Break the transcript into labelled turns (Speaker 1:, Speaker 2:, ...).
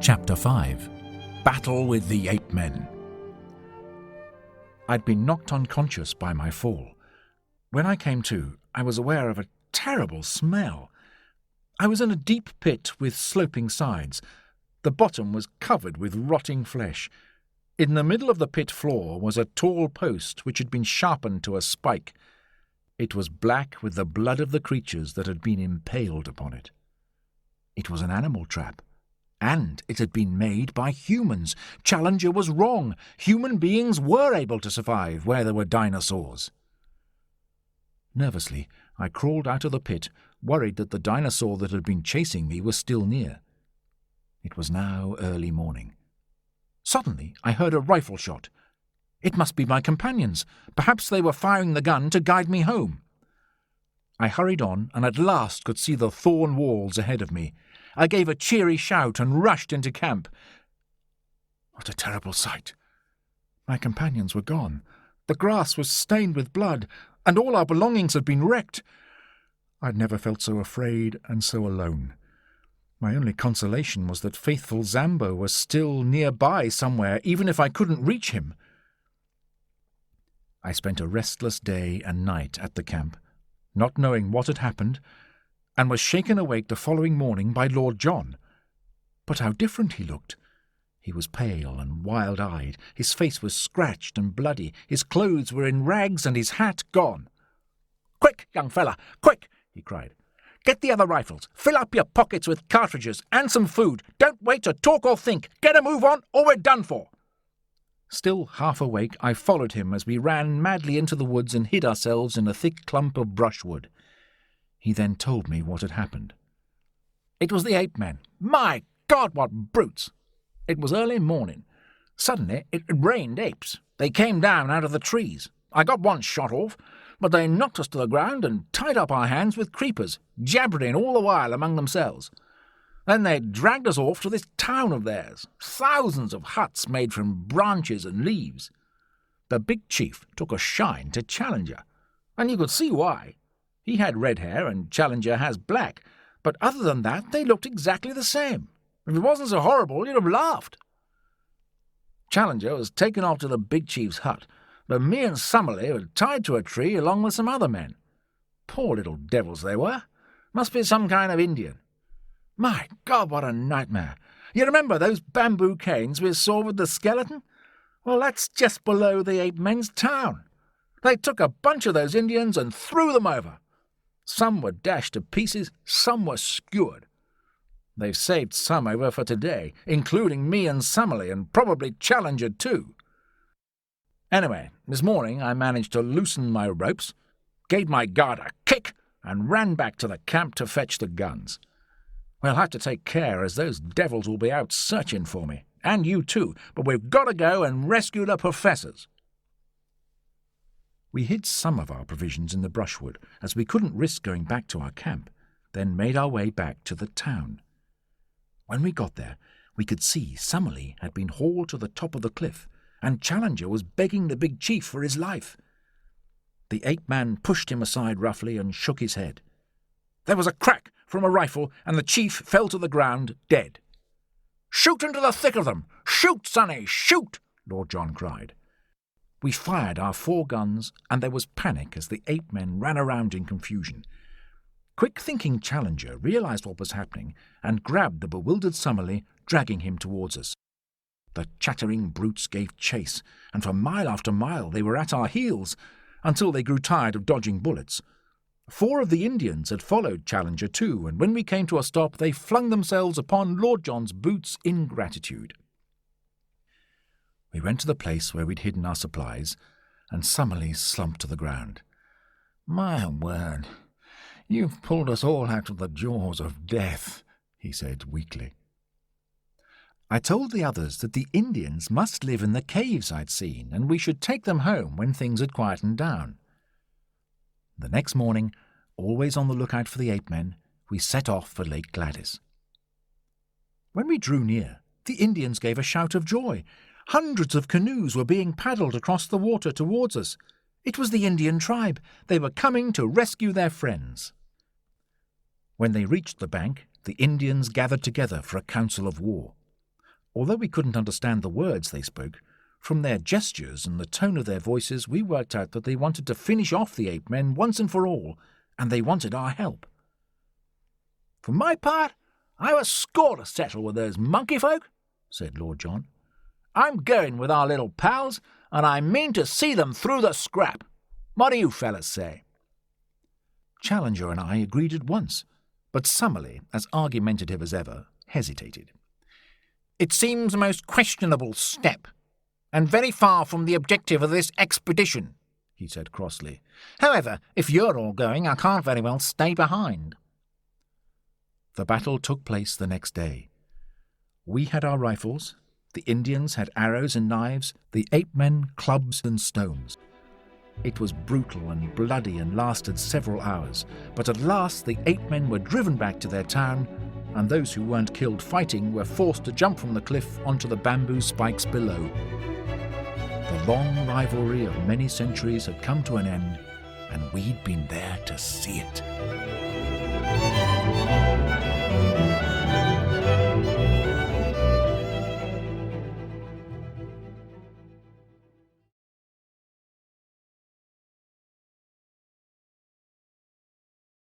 Speaker 1: Chapter 5. Battle with the Ape Men. I'd been knocked unconscious by my fall. When I came to, I was aware of a terrible smell. I was in a deep pit with sloping sides. The bottom was covered with rotting flesh. In the middle of the pit floor was a tall post which had been sharpened to a spike. It was black with the blood of the creatures that had been impaled upon it. It was an animal trap. And it had been made by humans. Challenger was wrong. Human beings were able to survive where there were dinosaurs. Nervously, I crawled out of the pit, worried that the dinosaur that had been chasing me was still near. It was now early morning. Suddenly, I heard a rifle shot. It must be my companions. Perhaps they were firing the gun to guide me home. I hurried on and at last could see the thorn walls ahead of me. I gave a cheery shout and rushed into camp. What a terrible sight! My companions were gone. The grass was stained with blood, and all our belongings had been wrecked. I'd never felt so afraid and so alone. My only consolation was that faithful Zambo was still nearby somewhere, even if I couldn't reach him. I spent a restless day and night at the camp, not knowing what had happened, and was shaken awake the following morning by Lord John. But how different he looked! He was pale and wild-eyed, his face was scratched and bloody, his clothes were in rags and his hat gone. "Quick, young fella, quick!" he cried. "Get the other rifles, fill up your pockets with cartridges and some food. Don't wait to talk or think. Get a move on or we're done for." Still half awake, I followed him as we ran madly into the woods and hid ourselves in a thick clump of brushwood. He then told me what had happened. It was the ape men. My God, what brutes! It was early morning. Suddenly it rained apes. They came down out of the trees. I got one shot off, but they knocked us to the ground and tied up our hands with creepers, jabbering all the while among themselves. Then they dragged us off to this town of theirs, thousands of huts made from branches and leaves. The big chief took a shine to Challenger, and you could see why. He had red hair and Challenger has black, but other than that they looked exactly the same. If it wasn't so horrible, you'd have laughed. Challenger was taken off to the big chief's hut, but me and Summerlee were tied to a tree along with some other men. Poor little devils they were. Must be some kind of Indian. My God, what a nightmare! You remember those bamboo canes we saw with the skeleton? Well, that's just below the ape men's town. They took a bunch of those Indians and threw them over. Some were dashed to pieces, some were skewered. They've saved some over for today, including me and Summerlee, and probably Challenger too. Anyway, this morning I managed to loosen my ropes, gave my guard a kick, and ran back to the camp to fetch the guns. We'll have to take care, as those devils will be out searching for me, and you too, but we've got to go and rescue the professors. We hid some of our provisions in the brushwood, as we couldn't risk going back to our camp, then made our way back to the town. When we got there, we could see Summerlee had been hauled to the top of the cliff, and Challenger was begging the big chief for his life. The ape-man pushed him aside roughly and shook his head. There was a crack from a rifle, and the chief fell to the ground, dead. "Shoot into the thick of them! Shoot, Sonny, shoot!" Lord John cried. We fired our 4 guns, and there was panic as the ape men ran around in confusion. Quick-thinking Challenger realized what was happening and grabbed the bewildered Summerlee, dragging him towards us. The chattering brutes gave chase, and for mile after mile they were at our heels, until they grew tired of dodging bullets. 4 of the Indians had followed Challenger too, and when we came to a stop they flung themselves upon Lord John's boots in gratitude. We went to the place where we'd hidden our supplies, and Summerlee slumped to the ground. "My word, you've pulled us all out of the jaws of death," he said weakly. I told the others that the Indians must live in the caves I'd seen, and we should take them home when things had quietened down. The next morning, always on the lookout for the ape men, we set off for Lake Gladys. When we drew near, the Indians gave a shout of joy. Hundreds of canoes were being paddled across the water towards us. It was the Indian tribe. They were coming to rescue their friends. When they reached the bank, the Indians gathered together for a council of war. Although we couldn't understand the words they spoke, from their gestures and the tone of their voices we worked out that they wanted to finish off the ape men once and for all, and they wanted our help. "For my part, I have a score to settle with those monkey folk," said Lord John. "I'm going with our little pals, and I mean to see them through the scrap. What do you fellas say?" Challenger and I agreed at once, but Summerlee, as argumentative as ever, hesitated. "It seems a most questionable step, and very far from the objective of this expedition," he said crossly. "However, if you're all going, I can't very well stay behind." The battle took place the next day. We had our rifles, the Indians had arrows and knives, the ape men clubs and stones. It was brutal and bloody and lasted several hours, but at last the ape men were driven back to their town, and those who weren't killed fighting were forced to jump from the cliff onto the bamboo spikes below. The long rivalry of many centuries had come to an end, and we'd been there to see it.